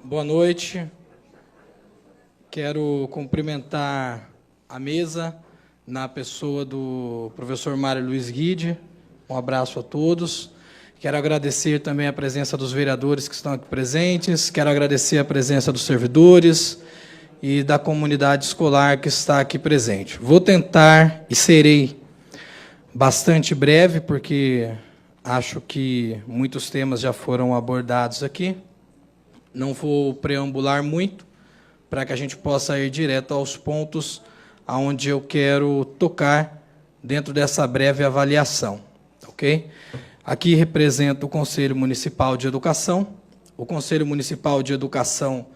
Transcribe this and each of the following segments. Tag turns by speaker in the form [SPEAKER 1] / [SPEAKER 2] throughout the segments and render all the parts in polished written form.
[SPEAKER 1] Boa noite. Quero cumprimentar a mesa na pessoa do professor Mário Luiz Guide. Um abraço a todos. Quero agradecer também a presença dos vereadores que estão aqui presentes. Quero agradecer a presença dos servidores e da comunidade escolar que está aqui presente. Vou tentar e serei bastante breve, porque acho que muitos temas já foram abordados aqui. Não vou preambular muito, para que a gente possa ir direto aos pontos aonde eu quero tocar dentro dessa breve avaliação. Ok? Aqui represento o Conselho Municipal de Educação. O Conselho Municipal de Educação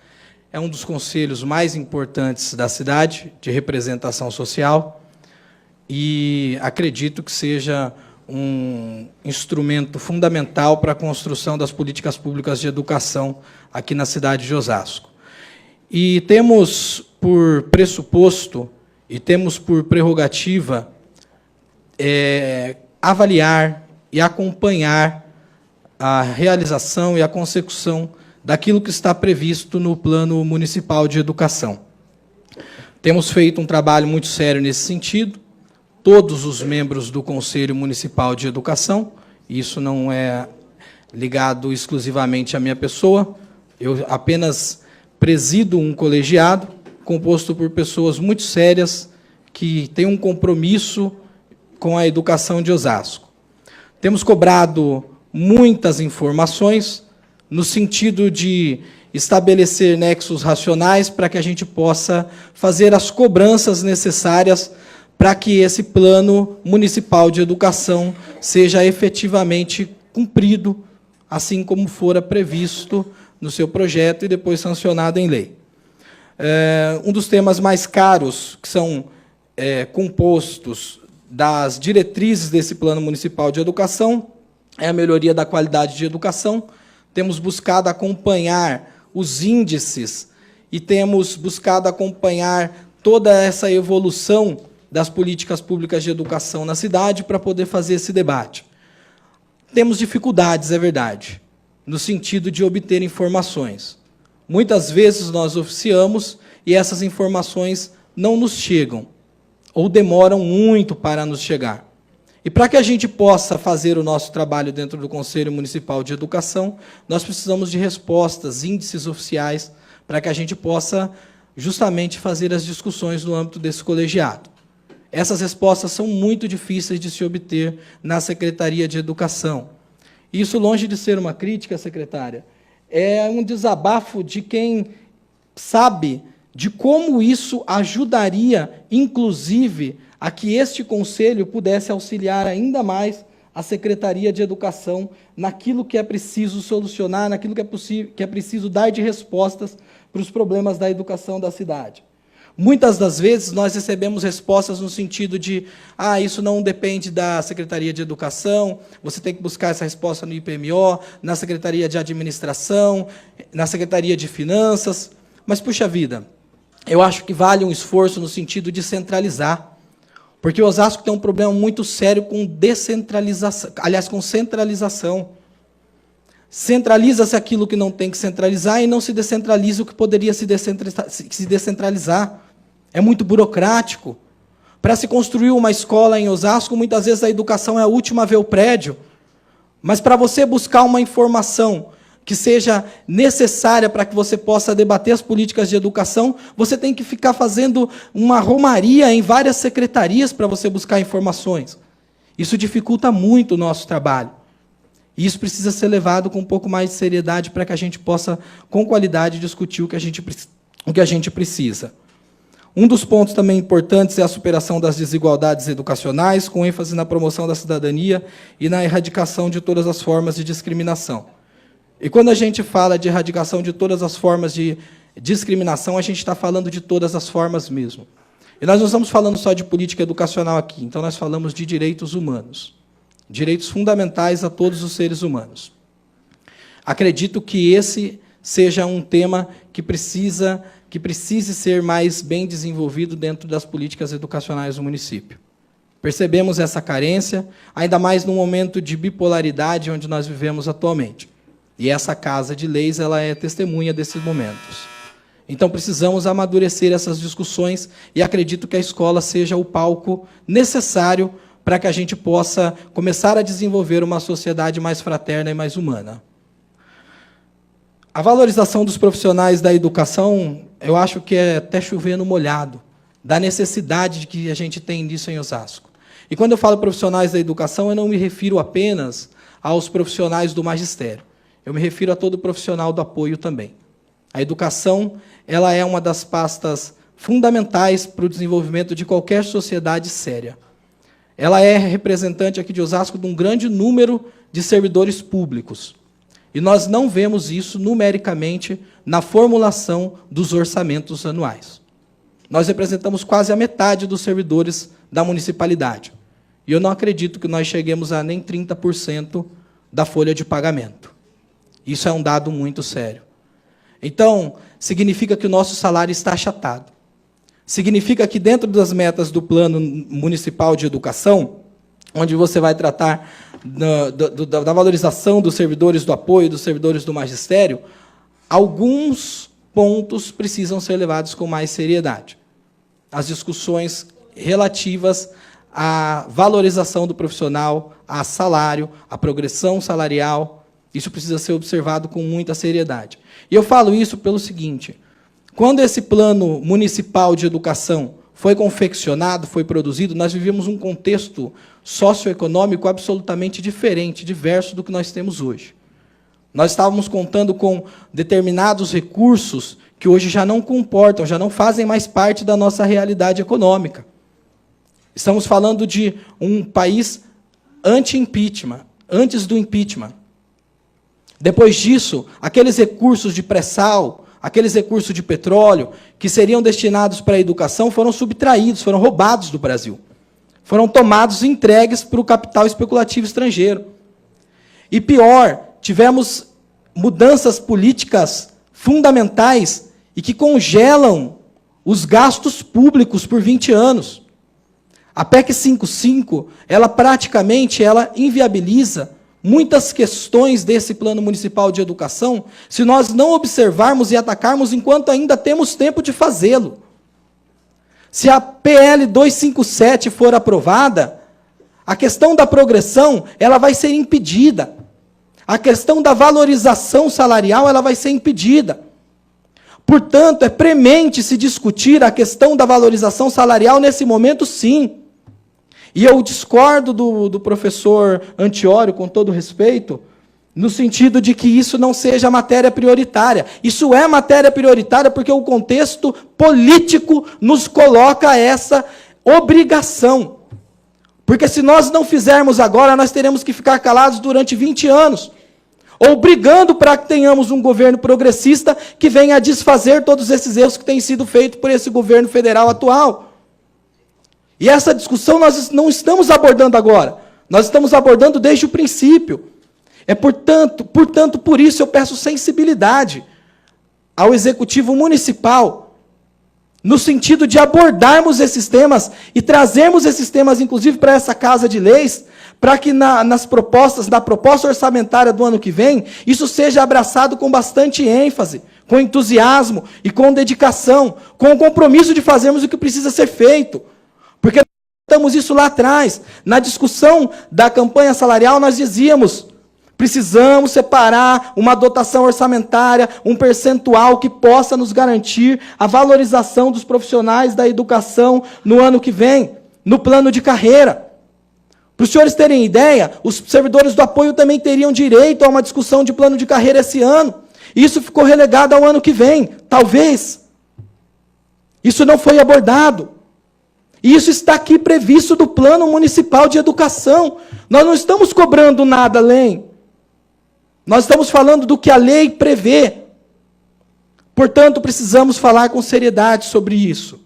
[SPEAKER 1] é um dos conselhos mais importantes da cidade, de representação social, e acredito que seja um instrumento fundamental para a construção das políticas públicas de educação aqui na cidade de Osasco. E temos por pressuposto e temos por prerrogativa avaliar e acompanhar a realização e a consecução daquilo que está previsto no Plano Municipal de Educação. Temos feito um trabalho muito sério nesse sentido, todos os membros do Conselho Municipal de Educação, isso não é ligado exclusivamente à minha pessoa, eu apenas presido um colegiado composto por pessoas muito sérias que têm um compromisso com a educação de Osasco. Temos cobrado muitas informações no sentido de estabelecer nexos racionais para que a gente possa fazer as cobranças necessárias para que esse plano municipal de educação seja efetivamente cumprido, assim como fora previsto no seu projeto e depois sancionado em lei. Um dos temas mais caros, que são compostos das diretrizes desse plano municipal de educação, é a melhoria da qualidade de educação. Temos buscado acompanhar os índices e temos buscado acompanhar toda essa evolução das políticas públicas de educação na cidade para poder fazer esse debate. Temos dificuldades, é verdade, no sentido de obter informações. Muitas vezes nós oficiamos e essas informações não nos chegam, ou demoram muito para nos chegar. E para que a gente possa fazer o nosso trabalho dentro do Conselho Municipal de Educação, nós precisamos de respostas, índices oficiais, para que a gente possa justamente fazer as discussões no âmbito desse colegiado. Essas respostas são muito difíceis de se obter na Secretaria de Educação. Isso, longe de ser uma crítica, secretária, é um desabafo de quem sabe de como isso ajudaria, inclusive, a que este conselho pudesse auxiliar ainda mais a Secretaria de Educação naquilo que é preciso solucionar, naquilo que é preciso dar de respostas para os problemas da educação da cidade. Muitas das vezes nós recebemos respostas no sentido de isso não depende da Secretaria de Educação, você tem que buscar essa resposta no IPMO, na Secretaria de Administração, na Secretaria de Finanças. Mas, puxa vida, eu acho que vale um esforço no sentido de centralizar, porque o Osasco tem um problema muito sério com descentralização, aliás, com centralização. Centraliza-se aquilo que não tem que centralizar e não se descentraliza o que poderia se descentralizar. É muito burocrático. Para se construir uma escola em Osasco, muitas vezes a educação é a última a ver o prédio. Mas para você buscar uma informação que seja necessária para que você possa debater as políticas de educação, você tem que ficar fazendo uma romaria em várias secretarias para você buscar informações. Isso dificulta muito o nosso trabalho. E isso precisa ser levado com um pouco mais de seriedade para que a gente possa, com qualidade, discutir o que a gente precisa. Um dos pontos também importantes é a superação das desigualdades educacionais, com ênfase na promoção da cidadania e na erradicação de todas as formas de discriminação. E quando a gente fala de erradicação de todas as formas de discriminação, a gente está falando de todas as formas mesmo. E nós não estamos falando só de política educacional aqui, então nós falamos de direitos humanos. Direitos fundamentais a todos os seres humanos. Acredito que esse seja um tema que precise ser mais bem desenvolvido dentro das políticas educacionais do município. Percebemos essa carência, ainda mais no momento de bipolaridade onde nós vivemos atualmente. E essa Casa de Leis ela é testemunha desses momentos. Então, precisamos amadurecer essas discussões e acredito que a escola seja o palco necessário para que a gente possa começar a desenvolver uma sociedade mais fraterna e mais humana. A valorização dos profissionais da educação, eu acho que é até chover no molhado, da necessidade de que a gente tem disso em Osasco. E quando eu falo profissionais da educação, eu não me refiro apenas aos profissionais do magistério. Eu me refiro a todo profissional do apoio também. A educação ela é uma das pastas fundamentais para o desenvolvimento de qualquer sociedade séria. Ela é representante aqui de Osasco de um grande número de servidores públicos. E nós não vemos isso numericamente na formulação dos orçamentos anuais. Nós representamos quase a metade dos servidores da municipalidade. E eu não acredito que nós cheguemos a nem 30% da folha de pagamento. Isso é um dado muito sério. Então, significa que o nosso salário está achatado. Significa que dentro das metas do Plano Municipal de Educação, onde você vai tratar da valorização dos servidores do apoio, dos servidores do magistério, alguns pontos precisam ser levados com mais seriedade. As discussões relativas à valorização do profissional, a salário, a progressão salarial, isso precisa ser observado com muita seriedade. E eu falo isso pelo seguinte, quando esse Plano Municipal de Educação foi confeccionado, foi produzido, nós vivíamos um contexto socioeconômico absolutamente diferente, diverso do que nós temos hoje. Nós estávamos contando com determinados recursos que hoje já não comportam, já não fazem mais parte da nossa realidade econômica. Estamos falando de um país anti-impeachment, antes do impeachment. Depois disso, aqueles recursos de pré-sal, aqueles recursos de petróleo, que seriam destinados para a educação, foram subtraídos, foram roubados do Brasil. Foram tomados e entregues para o capital especulativo estrangeiro. E pior, tivemos mudanças políticas fundamentais e que congelam os gastos públicos por 20 anos. A PEC 55, ela praticamente inviabiliza muitas questões desse Plano Municipal de Educação, se nós não observarmos e atacarmos enquanto ainda temos tempo de fazê-lo. Se a PL 257 for aprovada, a questão da progressão ela vai ser impedida. A questão da valorização salarial ela vai ser impedida. Portanto, é premente se discutir a questão da valorização salarial nesse momento, sim. E eu discordo do professor Antiório, com todo respeito, no sentido de que isso não seja matéria prioritária. Isso é matéria prioritária porque o contexto político nos coloca essa obrigação. Porque se nós não fizermos agora, nós teremos que ficar calados durante 20 anos. Ou brigando para que tenhamos um governo progressista que venha a desfazer todos esses erros que têm sido feitos por esse governo federal atual. E essa discussão nós não estamos abordando agora. Nós estamos abordando desde o princípio. Portanto, por isso eu peço sensibilidade ao Executivo Municipal, no sentido de abordarmos esses temas e trazermos esses temas, inclusive, para essa Casa de Leis, para que na proposta orçamentária do ano que vem, isso seja abraçado com bastante ênfase, com entusiasmo e com dedicação, com o compromisso de fazermos o que precisa ser feito. Porque nós estamos isso lá atrás. Na discussão da campanha salarial, nós dizíamos, precisamos separar uma dotação orçamentária, um percentual que possa nos garantir a valorização dos profissionais da educação no ano que vem, no plano de carreira. Para os senhores terem ideia, os servidores do apoio também teriam direito a uma discussão de plano de carreira esse ano. Isso ficou relegado ao ano que vem, talvez. Isso não foi abordado. E isso está aqui previsto do Plano Municipal de Educação. Nós não estamos cobrando nada além. Nós estamos falando do que a lei prevê. Portanto, precisamos falar com seriedade sobre isso.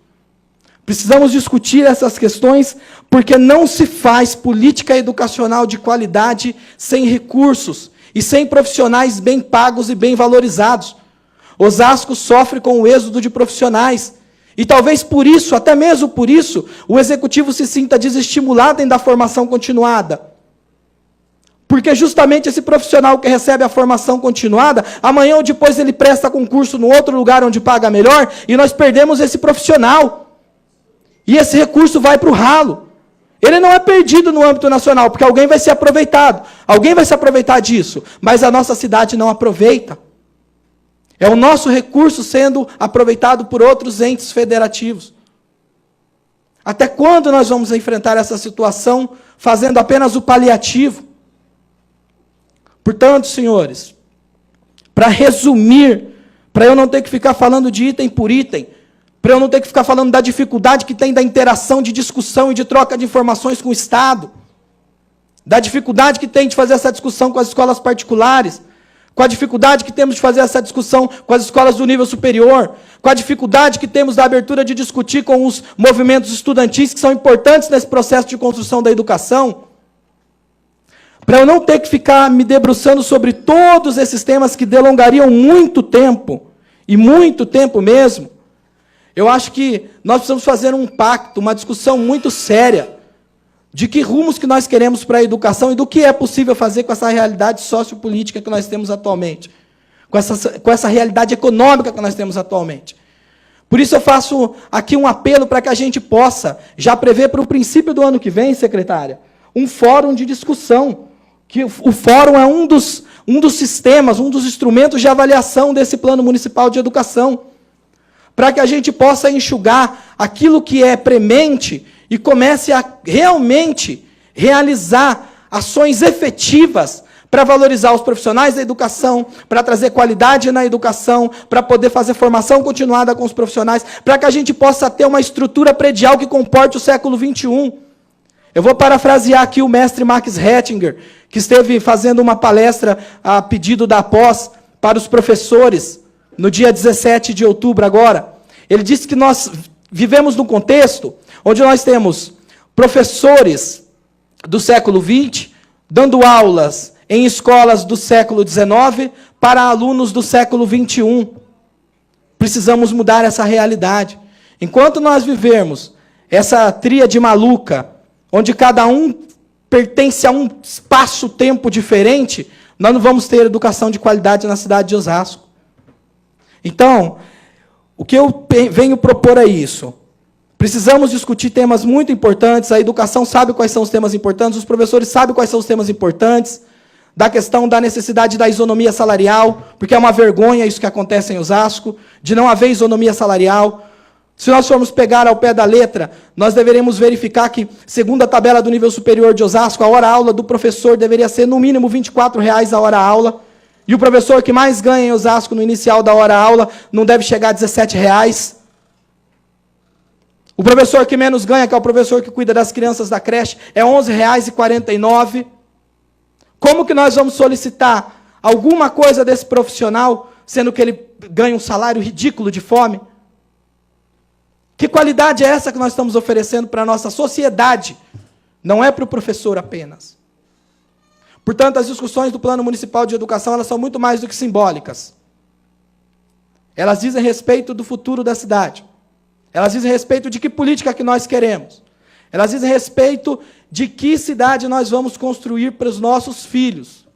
[SPEAKER 1] Precisamos discutir essas questões, porque não se faz política educacional de qualidade sem recursos e sem profissionais bem pagos e bem valorizados. Osasco sofre com o êxodo de profissionais. E talvez por isso, até mesmo por isso, o Executivo se sinta desestimulado em dar formação continuada. Porque justamente esse profissional que recebe a formação continuada, amanhã ou depois ele presta concurso no outro lugar onde paga melhor, e nós perdemos esse profissional. E esse recurso vai para o ralo. Ele não é perdido no âmbito nacional, porque alguém vai ser aproveitado. Alguém vai se aproveitar disso, mas a nossa cidade não aproveita. É o nosso recurso sendo aproveitado por outros entes federativos. Até quando nós vamos enfrentar essa situação fazendo apenas o paliativo? Portanto, senhores, para resumir, para eu não ter que ficar falando de item por item, para eu não ter que ficar falando da dificuldade que tem da interação, de discussão e de troca de informações com o Estado, da dificuldade que tem de fazer essa discussão com as escolas particulares, com a dificuldade que temos de fazer essa discussão com as escolas do nível superior, com a dificuldade que temos da abertura de discutir com os movimentos estudantis que são importantes nesse processo de construção da educação, para eu não ter que ficar me debruçando sobre todos esses temas que delongariam muito tempo, e muito tempo mesmo, eu acho que nós precisamos fazer um pacto, uma discussão muito séria, de que rumos que nós queremos para a educação e do que é possível fazer com essa realidade sociopolítica que nós temos atualmente, com essa realidade econômica que nós temos atualmente. Por isso eu faço aqui um apelo para que a gente possa já prever para o princípio do ano que vem, secretária, um fórum de discussão, que o fórum é um dos sistemas, um dos instrumentos de avaliação desse plano municipal de educação, para que a gente possa enxugar aquilo que é premente e comece a realmente realizar ações efetivas para valorizar os profissionais da educação, para trazer qualidade na educação, para poder fazer formação continuada com os profissionais, para que a gente possa ter uma estrutura predial que comporte o século XXI. Eu vou parafrasear aqui o mestre Max Hettinger, que esteve fazendo uma palestra a pedido da pós para os professores, no dia 17 de outubro agora. Ele disse que nós vivemos num contexto onde nós temos professores do século XX dando aulas em escolas do século XIX para alunos do século XXI. Precisamos mudar essa realidade. Enquanto nós vivermos essa tríade maluca, onde cada um pertence a um espaço-tempo diferente, nós não vamos ter educação de qualidade na cidade de Osasco. Então, o que eu venho propor é isso. Precisamos discutir temas muito importantes, a educação sabe quais são os temas importantes, os professores sabem quais são os temas importantes, da questão da necessidade da isonomia salarial, porque é uma vergonha isso que acontece em Osasco, de não haver isonomia salarial. Se nós formos pegar ao pé da letra, nós deveremos verificar que, segundo a tabela do nível superior de Osasco, a hora-aula do professor deveria ser, no mínimo, R$ 24,00 a hora-aula, e o professor que mais ganha em Osasco no inicial da hora-aula não deve chegar a R$ 17,00. O professor que menos ganha, que é o professor que cuida das crianças da creche, é R$ 11,49. Como que nós vamos solicitar alguma coisa desse profissional, sendo que ele ganha um salário ridículo de fome? Que qualidade é essa que nós estamos oferecendo para a nossa sociedade? Não é para o professor apenas. Portanto, as discussões do Plano Municipal de Educação, elas são muito mais do que simbólicas. Elas dizem respeito do futuro da cidade. Elas dizem respeito de que política que nós queremos. Elas dizem respeito de que cidade nós vamos construir para os nossos filhos,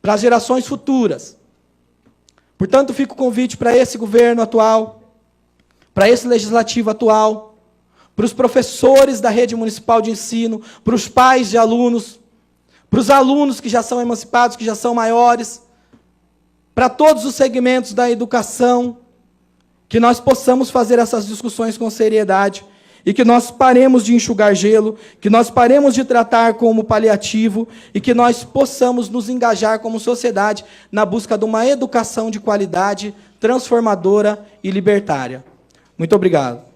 [SPEAKER 1] para as gerações futuras. Portanto, fica o convite para esse governo atual, para esse legislativo atual, para os professores da rede municipal de ensino, para os pais de alunos, para os alunos que já são emancipados, que já são maiores, para todos os segmentos da educação, que nós possamos fazer essas discussões com seriedade e que nós paremos de enxugar gelo, que nós paremos de tratar como paliativo e que nós possamos nos engajar como sociedade na busca de uma educação de qualidade, transformadora e libertária. Muito obrigado.